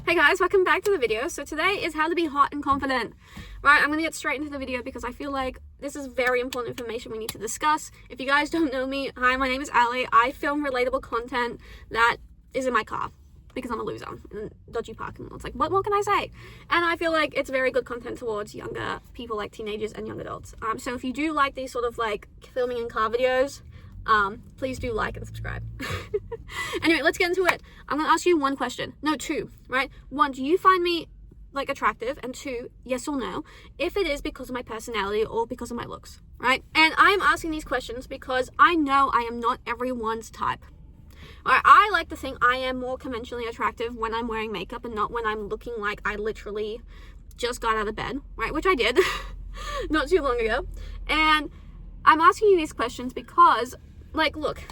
Hey guys, welcome back to the video. So today is how to be hot and confident. Right, I'm going to get straight into the video because I feel like this is very important information we need to discuss. If you guys don't know me, hi, my name is Ali. I film relatable content that is in my car because I'm a loser in dodgy parking lots. Like, what more can I say? And I feel like it's very good content towards younger people, like teenagers and young adults. So if you do like these sort of like filming in car videos, please do like and subscribe. Anyway, let's get into it. I'm gonna ask you one question. No, two, right? One, do you find me like attractive? And two, yes or no, if it is because of my personality or because of my looks, right? And I'm asking these questions because I know I am not everyone's type. Alright, I like to think I am more conventionally attractive when I'm wearing makeup and not when I'm looking like I literally just got out of bed, right? Which I did not too long ago. And I'm asking you these questions because, like, look,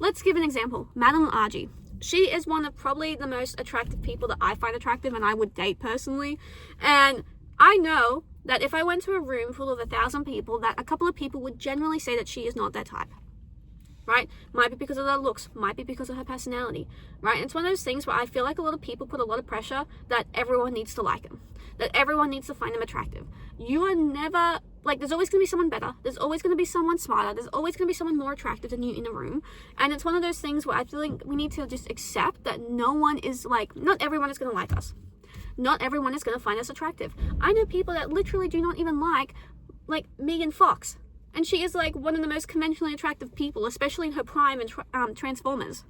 let's give an example. Madeline RG. She is one of probably the most attractive people that I find attractive and I would date personally. And I know that if I went to a room full of 1,000 people, that a couple of people would generally say that she is not their type. Right? Might be because of her looks, might be because of her personality, right? And it's one of those things where I feel like a lot of people put a lot of pressure that everyone needs to like them, that everyone needs to find them attractive. You are never, like, there's always going to be someone better, there's always going to be someone smarter, there's always going to be someone more attractive than you in a room. And it's one of those things where I feel like we need to just accept that no one is like, not everyone is going to like us. Not everyone is going to find us attractive. I know people that literally do not even like Megan Fox. And she is like one of the most conventionally attractive people, especially in her prime in Transformers.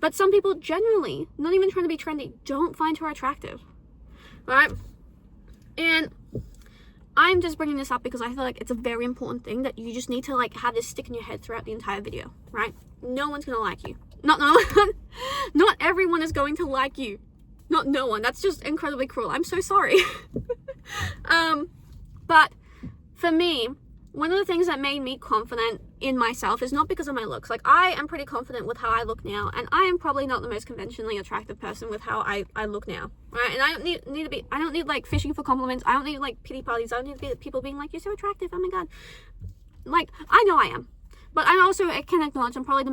But some people generally, not even trying to be trendy, don't find her attractive, right? And I'm just bringing this up because I feel like it's a very important thing that you just need to like have this stick in your head throughout the entire video, right? No one's gonna like you. Not everyone is going to like you. Not no one. That's just incredibly cruel. I'm so sorry. But for me, one of the things that made me confident in myself is not because of my looks. Like, I am pretty confident with how I look now, and I am probably not the most conventionally attractive person with how I look now, right? And I don't need like fishing for compliments. I don't need like pity parties. I don't need people being like, you're so attractive, oh my god. Like, I know I am, but I also can acknowledge I'm probably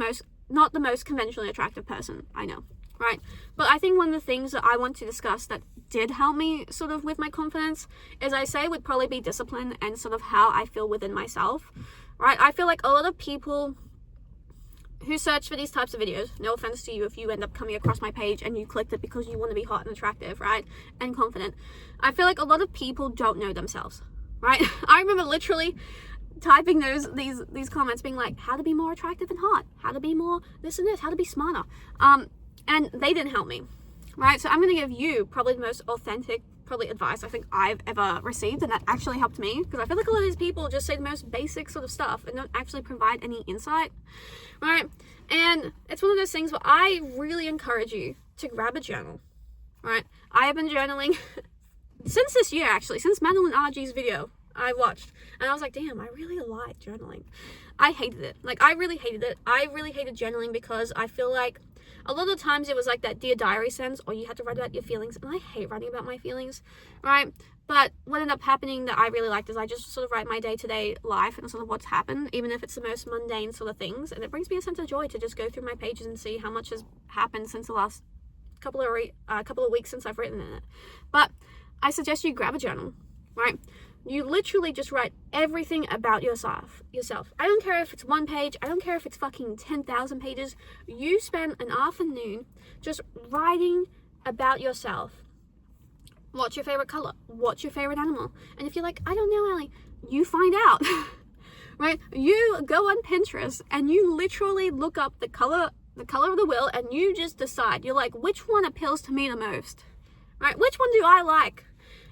not the most conventionally attractive person I know, right? But I think one of the things that I want to discuss that did help me sort of with my confidence is, I say, would probably be discipline and sort of how I feel within myself, right? I feel like a lot of people who search for these types of videos, no offense to you if you end up coming across my page and you clicked it because you want to be hot and attractive, right, and confident, I feel like a lot of people don't know themselves, right? I remember literally typing these comments being like, how to be more attractive and hot, how to be more this and this, how to be smarter, and they didn't help me, right? So I'm going to give you probably the most authentic advice I think I've ever received, and that actually helped me, because I feel like a lot of these people just say the most basic sort of stuff and don't actually provide any insight, right? And it's one of those things where I really encourage you to grab a journal, right? I have been journaling since this year, actually, since Madeline RG's video I watched, and I was like, damn, I really like journaling. I hated it. Like, I really hated it. I really hated journaling because I feel like a lot of times it was like that Dear Diary sense, or you had to write about your feelings, and I hate writing about my feelings, right? But what ended up happening that I really liked is I just sort of write my day-to-day life and sort of what's happened, even if it's the most mundane sort of things, and it brings me a sense of joy to just go through my pages and see how much has happened since the last couple of weeks since I've written in it. But I suggest you grab a journal, right? You literally just write everything about yourself. I don't care if it's 1 page. I don't care if it's fucking 10,000 pages. You spend an afternoon just writing about yourself. What's your favorite color? What's your favorite animal? And if you're like, I don't know, Ellie, you find out, right? You go on Pinterest and you literally look up the color of the wheel, and you just decide. You're like, which one appeals to me the most, right? Which one do I like?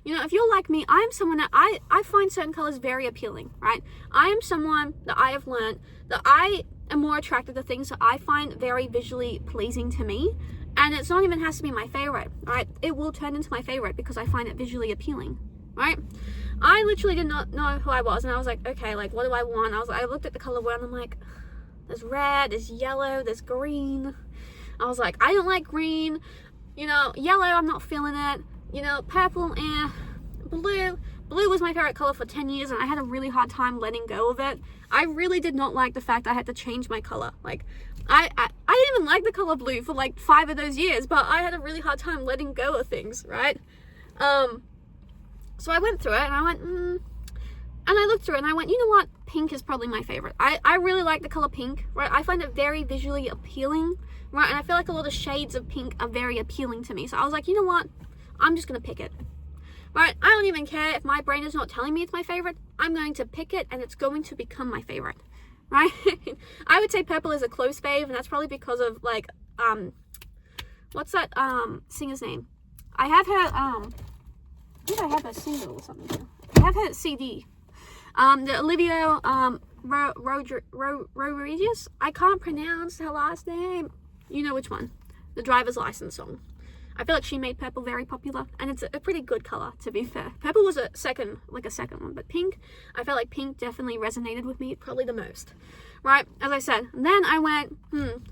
You know, if you're like me, I am someone that I find certain colors very appealing, right? I am someone that I have learned that I am more attracted to things that I find very visually pleasing to me. And it's not even has to be my favorite, right? It will turn into my favorite because I find it visually appealing, right? I literally did not know who I was, and I was like, okay, like, what do I want? I looked at the color wheel and I'm like, there's red, there's yellow, there's green. I was like, I don't like green. You know, yellow, I'm not feeling it. You know, purple, blue was my favorite color for 10 years, and I had a really hard time letting go of it. I really did not like the fact I had to change my color. Like, I didn't even like the color blue for like 5 of those years, but I had a really hard time letting go of things, right? So I went through it and I went, and I looked through it and I went, you know what? Pink is probably my favorite. I really like the color pink, right? I find it very visually appealing, right? And I feel like a lot of shades of pink are very appealing to me. So I was like, you know what? I'm just going to pick it, right? I don't even care if my brain is not telling me it's my favorite. I'm going to pick it and it's going to become my favorite, right? I would say purple is a close fave, and that's probably because of like, what's that singer's name? I have her, I think I have her single or something here. I have her CD. The Olivia Rodriguez. I can't pronounce her last name. You know which one? The Driver's License song. I feel like she made purple very popular, and it's a pretty good color, to be fair. Purple was a second one, but pink, I felt like pink definitely resonated with me probably the most, right? As I said, and then I went,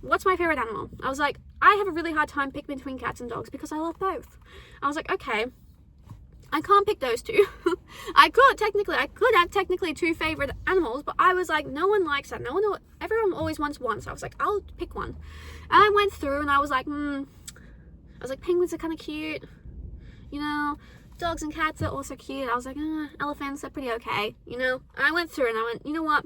what's my favorite animal? I was like, I have a really hard time picking between cats and dogs because I love both. I was like, okay, I can't pick those two. I could have technically 2 favorite animals, but I was like, no one likes that. Everyone always wants one. So I was like, I'll pick one. And I went through and I was like, penguins are kind of cute. You know, dogs and cats are also cute. I was like, elephants are pretty okay. You know, and I went through and I went, you know what?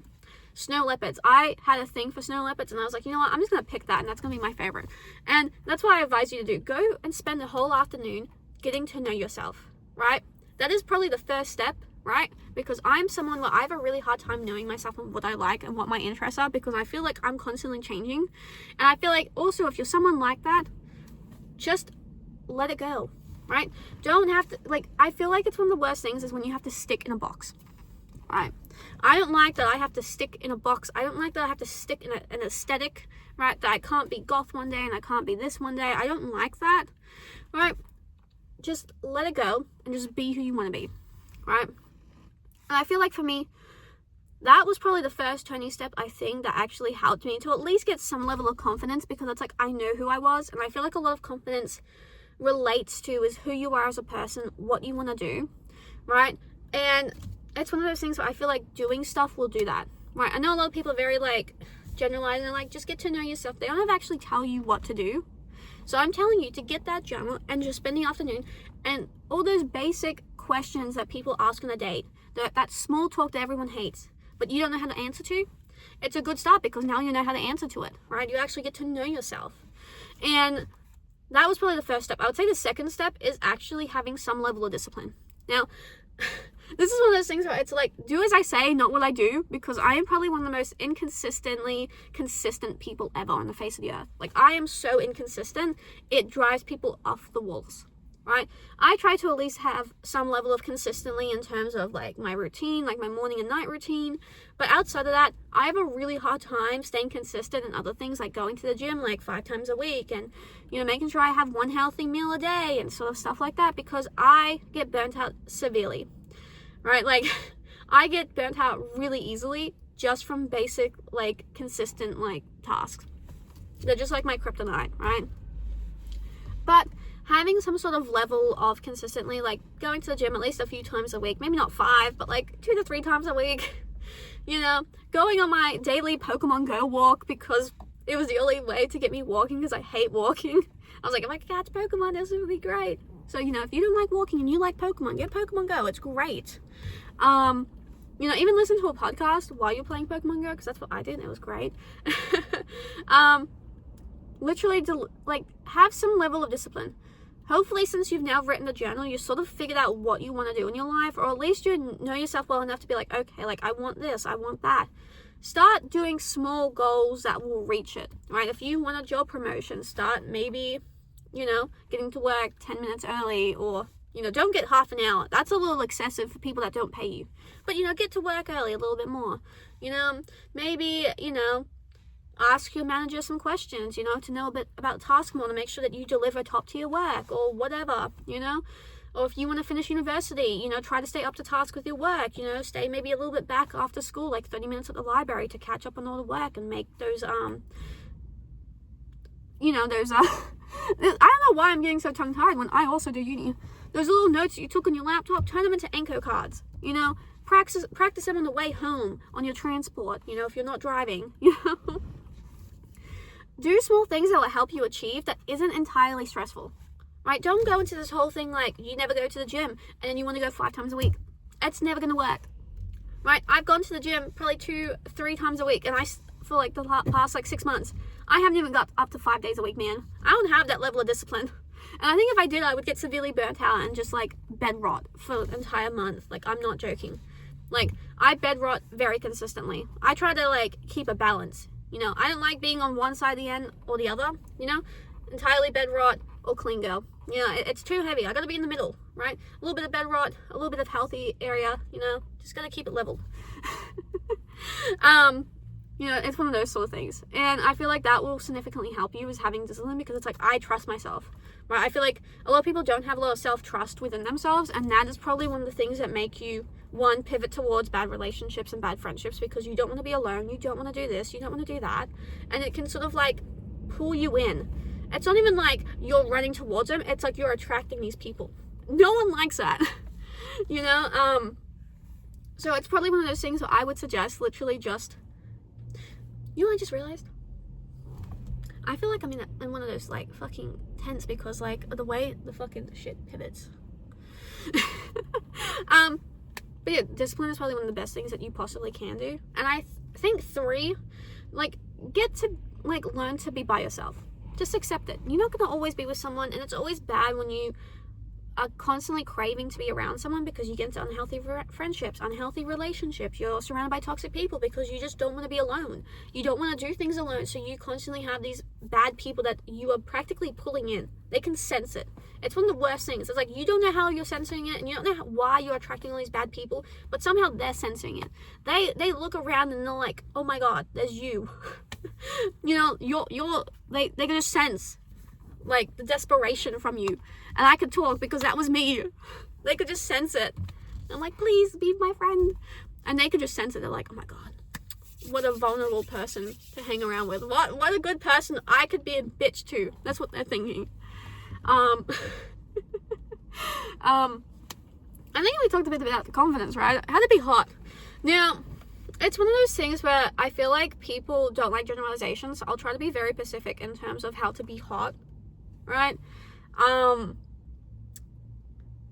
Snow leopards. I had a thing for snow leopards, and I was like, you know what? I'm just going to pick that, and that's going to be my favorite. And that's what I advise you to do. Go and spend the whole afternoon getting to know yourself. Right? That is probably the first step, right? Because I'm someone where I have a really hard time knowing myself and what I like and what my interests are, because I feel like I'm constantly changing. And I feel like also if you're someone like that, just let it go, right? Don't have to, like, I feel like it's one of the worst things is when you have to stick in a box, right? I don't like that I have to stick in a box. I don't like that I have to stick in an aesthetic, right? That I can't be goth one day and I can't be this one day. I don't like that, right? Just let it go and just be who you want to be, right? And I feel like for me, that was probably the first turning step, I think, that actually helped me to at least get some level of confidence, because it's like I know who I was, and I feel like a lot of confidence relates to is who you are as a person, what you want to do, right? And it's one of those things where I feel like doing stuff will do that, right? I know a lot of people are very like generalizing, like just get to know yourself. They don't have to actually tell you what to do. So I'm telling you to get that journal and just spend the afternoon, and all those basic questions that people ask on a date, that small talk that everyone hates, but you don't know how to answer to, it's a good start, because now you know how to answer to it, right? You actually get to know yourself. And that was probably the first step. I would say the second step is actually having some level of discipline. Now, this is one of those things where it's like, do as I say, not what I do, because I am probably one of the most inconsistently consistent people ever on the face of the earth. Like, I am so inconsistent, it drives people off the walls, right? I try to at least have some level of consistency in terms of like my routine, like my morning and night routine, but outside of that, I have a really hard time staying consistent in other things, like going to the gym like 5 times a week, and, you know, making sure I have one healthy meal a day and sort of stuff like that, because I get burnt out severely. Right, like, I get burnt out really easily just from basic, like, consistent, like, tasks. They're just like my kryptonite, right? But having some sort of level of consistently, like, going to the gym at least a few times a week, maybe not 5, but like 2 to 3 times a week, you know, going on my daily Pokemon Go walk, because it was the only way to get me walking, because I hate walking. I was like, if I could catch Pokemon, this would be great. So, you know, if you don't like walking and you like Pokemon, get Pokemon Go. It's great. You know, even listen to a podcast while you're playing Pokemon Go, because that's what I did, and it was great. Literally, like, have some level of discipline. Hopefully, since you've now written the journal, you sort of figured out what you want to do in your life, or at least you know yourself well enough to be like, okay, like, I want this, I want that. Start doing small goals that will reach it, right? If you want a job promotion, start maybe, you know, getting to work 10 minutes early, or, you know, don't get half an hour. That's a little excessive for people that don't pay you. But, you know, get to work early a little bit more. You know, maybe, you know, ask your manager some questions, you know, to know a bit about task more, to make sure that you deliver top tier work, or whatever, you know. Or if you want to finish university, you know, try to stay up to task with your work, you know, stay maybe a little bit back after school, like 30 minutes at the library to catch up on all the work and make those, you know, those, I don't know why I'm getting so tongue-tied when I also do uni. Those little notes that you took on your laptop, turn them into Anko cards, you know, practice them on the way home, on your transport, you know, if you're not driving, you know. do small things that will help you achieve that isn't entirely stressful, right? Don't go into this whole thing like you never go to the gym and then you want to go 5 times a week. It's never going to work, right? I've gone to the gym probably 2-3 times a week, and for like the past like 6 months, I haven't even got up to 5 days a week, man. I don't have that level of discipline. And I think if I did, I would get severely burnt out and just like bed rot for an entire month. Like, I'm not joking. Like, I bed rot very consistently. I try to like keep a balance. You know, I don't like being on one side of the end or the other, you know, entirely bed rot or clean girl. You know, it's too heavy. I gotta be in the middle, right? A little bit of bed rot, a little bit of healthy area, you know, just gotta keep it leveled. You know, it's one of those sort of things. And I feel like that will significantly help you is having discipline, because it's like, I trust myself, right? I feel like a lot of people don't have a lot of self-trust within themselves, and that is probably one of the things that make you, one, pivot towards bad relationships and bad friendships, because you don't want to be alone, you don't want to do this, you don't want to do that, and it can sort of like pull you in. It's not even like you're running towards them, it's like you're attracting these people. No one likes that. You know, so it's probably one of those things where I would suggest literally just, you know what I just realized? I feel like I'm in one of those like fucking tents, because like the way the fucking shit pivots. But yeah, discipline is probably one of the best things that you possibly can do. And I think 3, like, get to like learn to be by yourself. Just accept it. You're not going to always be with someone, and it's always bad when you are constantly craving to be around someone because you get into unhealthy friendships, unhealthy relationships. You're surrounded by toxic people because you just don't want to be alone. You don't want to do things alone, so you constantly have these bad people that you are practically pulling in. They can sense it. It's one of the worst things. It's like, you don't know how you're sensing it, and you don't know why you're attracting all these bad people, but somehow they're sensing it. They look around and they're like, oh my god, there's you. You know, they can just sense like the desperation from you. And I could talk because that was me. They could just sense it. I'm like, please be my friend. And they could just sense it. They're like, oh my god, what a vulnerable person to hang around with. What a good person I could be a bitch to. That's what they're thinking. I think we talked a bit about the confidence, right? How to be hot. Now, it's one of those things where I feel like people don't like generalizations. I'll try to be very specific in terms of how to be hot, right?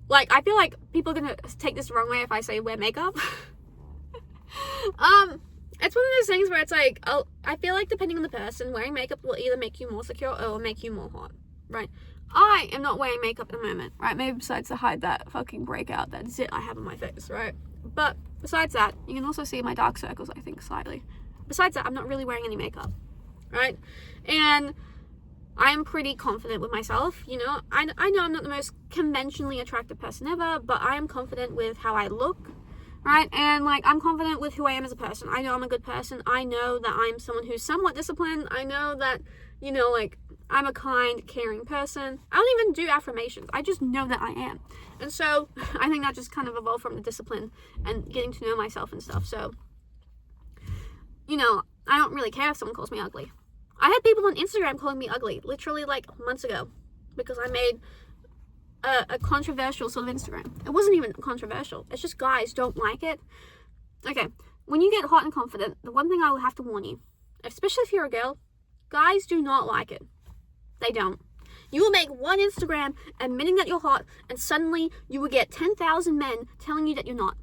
Like, I feel like people are gonna take this the wrong way if I say wear makeup. It's one of those things where it's like, I feel like depending on the person, wearing makeup will either make you more secure or will make you more hot, right? I am not wearing makeup at the moment, right? Maybe besides to hide that fucking breakout, that zit I have on my face, right? But besides that, you can also see my dark circles, I think, slightly. Besides that, I'm not really wearing any makeup, right? And I'm pretty confident with myself, you know. I know I'm not the most conventionally attractive person ever, but I am confident with how I look, right? And like, I'm confident with who I am as a person. I know I'm a good person. I know that I'm someone who's somewhat disciplined. I know that, you know, like, I'm a kind, caring person. I don't even do affirmations. I just know that I am. And so I think that just kind of evolved from the discipline and getting to know myself and stuff. So, you know, I don't really care if someone calls me ugly. I had people on Instagram calling me ugly, literally like months ago, because I made a controversial sort of Instagram. It wasn't even controversial. It's just guys don't like it. Okay, when you get hot and confident, the one thing I will have to warn you, especially if you're a girl, guys do not like it. They don't. You will make one Instagram admitting that you're hot, and suddenly you will get 10,000 men telling you that you're not.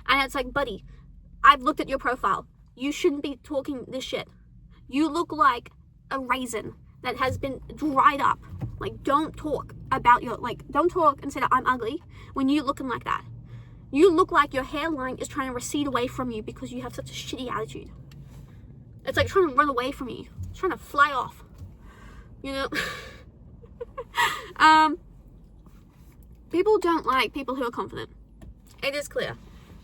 And it's like, buddy, I've looked at your profile. You shouldn't be talking this shit. You look like a raisin that has been dried up. Like, don't talk about your, like, don't talk and say that I'm ugly when you're looking like that. You look like your hairline is trying to recede away from you because you have such a shitty attitude. It's like trying to run away from you. It's trying to fly off. You know? People don't like people who are confident. It is clear,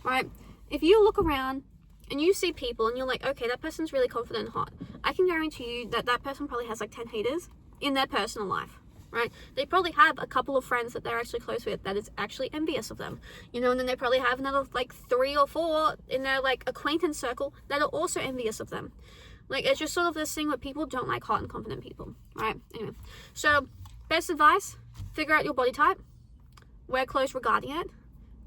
right? If you look around and you see people and you're like, okay, that person's really confident and hot, I can guarantee you that that person probably has like 10 haters in their personal life, right? They probably have a couple of friends that they're actually close with that is actually envious of them, you know, and then they probably have another like 3 or 4 in their like acquaintance circle that are also envious of them. Like, it's just sort of this thing where people don't like hot and confident people, right? Anyway, so best advice, figure out your body type, wear clothes regarding it,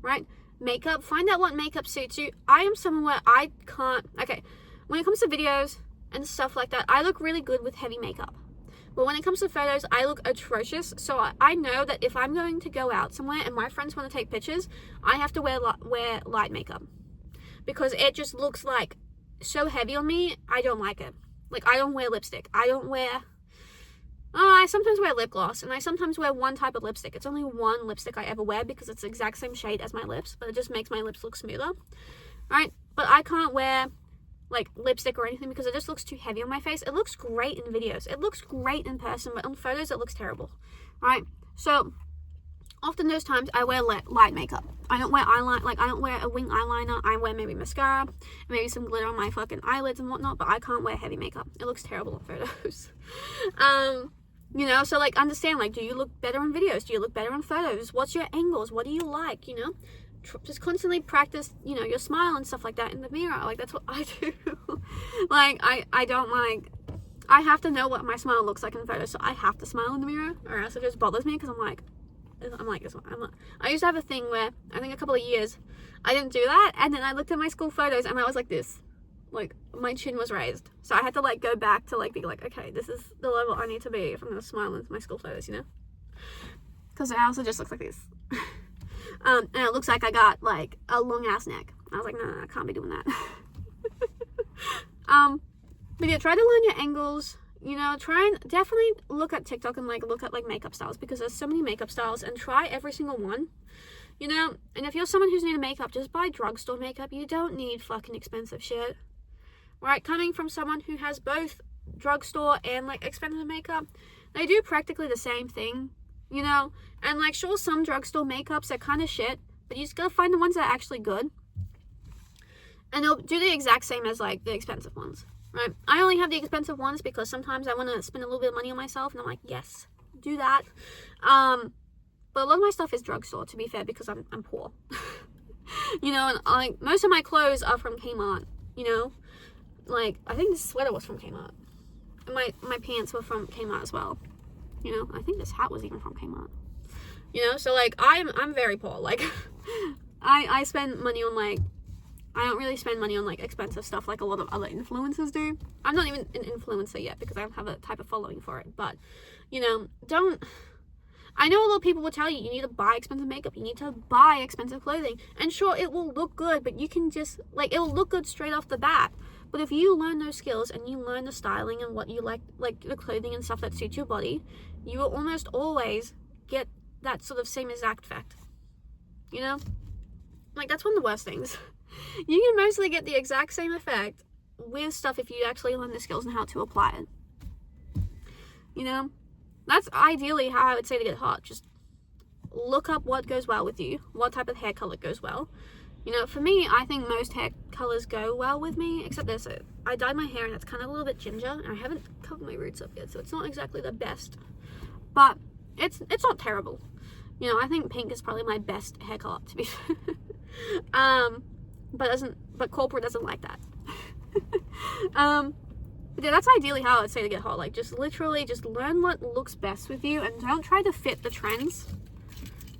right? Makeup, find out what makeup suits you. I am someone where I can't, okay, when it comes to videos, and stuff like that, I look really good with heavy makeup. But when it comes to photos, I look atrocious. So I know that if I'm going to go out somewhere and my friends want to take pictures, I have to wear light makeup. Because it just looks like so heavy on me, I don't like it. Like, I don't wear lipstick. I sometimes wear lip gloss, and I sometimes wear one type of lipstick. It's only one lipstick I ever wear because it's the exact same shade as my lips, but it just makes my lips look smoother. Right? But I can't wear like lipstick or anything because it just looks too heavy on my face. It looks great in videos. It looks great in person, but on photos it looks terrible. Right? So often those times I wear light makeup. I don't wear eyeliner, like I don't wear a wing eyeliner. I wear maybe mascara, maybe some glitter on my fucking eyelids and whatnot, but I can't wear heavy makeup. It looks terrible on photos. You know, so like understand, like, do you look better in videos? Do you look better in photos? What's your angles? What do you like? You know, just constantly practice, you know, your smile and stuff like that in the mirror. Like, that's what I do. Like, I don't like, I have to know what my smile looks like in photos, so I have to smile in the mirror, or else it just bothers me because I'm like this one. I used to have a thing where I think a couple of years I didn't do that, and then I looked at my school photos and I was like this, like my chin was raised, so I had to like go back to like be like, okay, this is the level I need to be if I'm gonna smile in my school photos, you know, because I also just looks like this. And it looks like I got like a long ass neck. I was like, no, I can't be doing that. But yeah, try to learn your angles. You know, try and definitely look at TikTok and like look at like makeup styles, because there's so many makeup styles, and try every single one. You know, and if you're someone who's new to makeup, just buy drugstore makeup. You don't need fucking expensive shit. Right? Coming from someone who has both drugstore and like expensive makeup, they do practically the same thing. You know, and like sure, some drugstore makeups are kind of shit, but you just gotta find the ones that are actually good, and they'll do the exact same as like the expensive ones. Right? I only have the expensive ones because sometimes I want to spend a little bit of money on myself, and I'm like, yes, do that. But a lot of my stuff is drugstore, to be fair, because I'm poor. You know, and like most of my clothes are from Kmart. You know, like I think this sweater was from Kmart, and my pants were from Kmart as well. You know, I think this hat was even from Kmart. You know, so like I'm very poor. Like I spend money on like, I don't really spend money on like expensive stuff like a lot of other influencers do. I'm not even an influencer yet because I don't have a type of following for it. But, you know, I know a lot of people will tell you you need to buy expensive makeup, you need to buy expensive clothing. And sure, it will look good, but you can just, like, it will look good straight off the bat. But if you learn those skills and you learn the styling and what you like the clothing and stuff that suits your body, you will almost always get that sort of same exact effect. You know? Like, that's one of the worst things. You can mostly get the exact same effect with stuff if you actually learn the skills and how to apply it. You know? That's ideally how I would say to get hot. Just look up what goes well with you, what type of hair color goes well. You know, for me, I think most hair colors go well with me, except this. I dyed my hair and it's kind of a little bit ginger, and I haven't covered my roots up yet, so it's not exactly the best. But it's not terrible. You know, I think pink is probably my best hair color, to be fair. But corporate doesn't like that. But yeah, that's ideally how I would say to get hot. Like, just literally just learn what looks best with you, and don't try to fit the trends.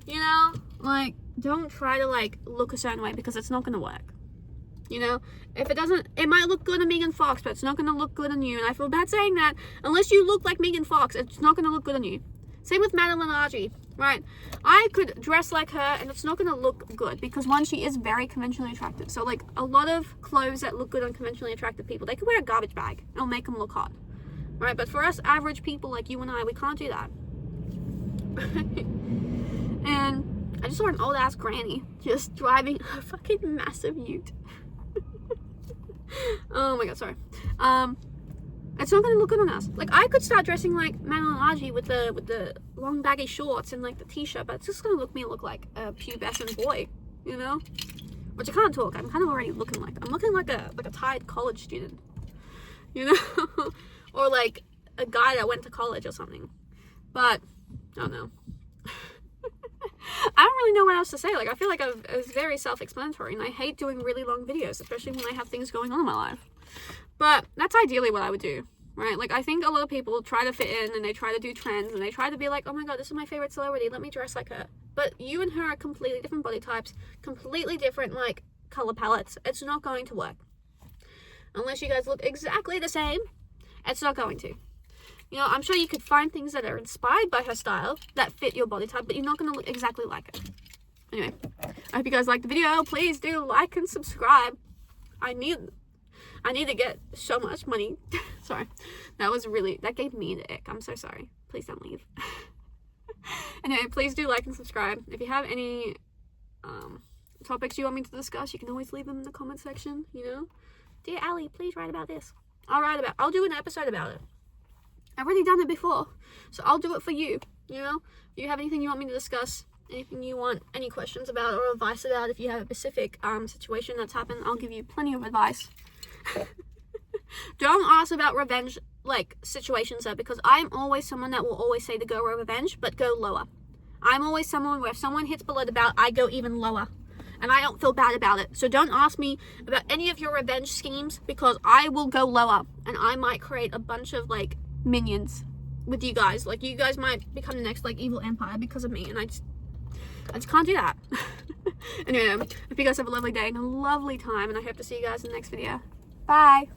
You know, like, don't try to like look a certain way, because it's not gonna work. You know, if it doesn't, it might look good on Megan Fox, but it's not gonna look good on you. And I feel bad saying that. Unless you look like Megan Fox, it's not gonna look good on you. Same with Madeline Argy, right? I could dress like her and it's not going to look good because, one, she is very conventionally attractive. So, like, a lot of clothes that look good on conventionally attractive people, they could wear a garbage bag. It'll make them look hot, right? But for us average people like you and I, we can't do that. And I just saw an old-ass granny just driving a fucking massive ute. Oh my god, sorry. It's not gonna look good on us. Like, I could start dressing like Madeline Argy with the long baggy shorts and like the t-shirt, but it's just gonna look like a pubescent boy, you know? Which I can't talk. I'm kind of already looking like a tired college student, you know? Or like a guy that went to college or something. But I don't know. I don't really know what else to say. Like, I feel like I was very self-explanatory, and I hate doing really long videos, especially when I have things going on in my life. But that's ideally what I would do, right? Like, I think a lot of people try to fit in, and they try to do trends, and they try to be like, oh my god, this is my favorite celebrity, let me dress like her. But you and her are completely different body types, completely different, like, color palettes. It's not going to work. Unless you guys look exactly the same, it's not going to. You know, I'm sure you could find things that are inspired by her style that fit your body type, but you're not going to look exactly like it. Anyway, I hope you guys liked the video. Please do like and subscribe. I need to get so much money. Sorry. That gave me the ick. I'm so sorry. Please don't leave. Anyway, please do like and subscribe. If you have any topics you want me to discuss, you can always leave them in the comment section, you know. Dear Allie, please write about this. I'll do an episode about it. I've already done it before, so I'll do it for you, you know. If you have anything you want me to discuss, anything you want any questions about or advice about, if you have a specific situation that's happened, I'll give you plenty of advice. Don't ask about revenge like situations though, because I'm always someone that will always say to go revenge, but go lower. I'm always someone where if someone hits below the belt, I go even lower, and I don't feel bad about it. So don't ask me about any of your revenge schemes, because I will go lower, and I might create a bunch of like minions with you guys. Like, you guys might become the next like evil empire because of me, and I just can't do that. Anyway, hope you guys have a lovely day and a lovely time, and I hope to see you guys in the next video. Bye.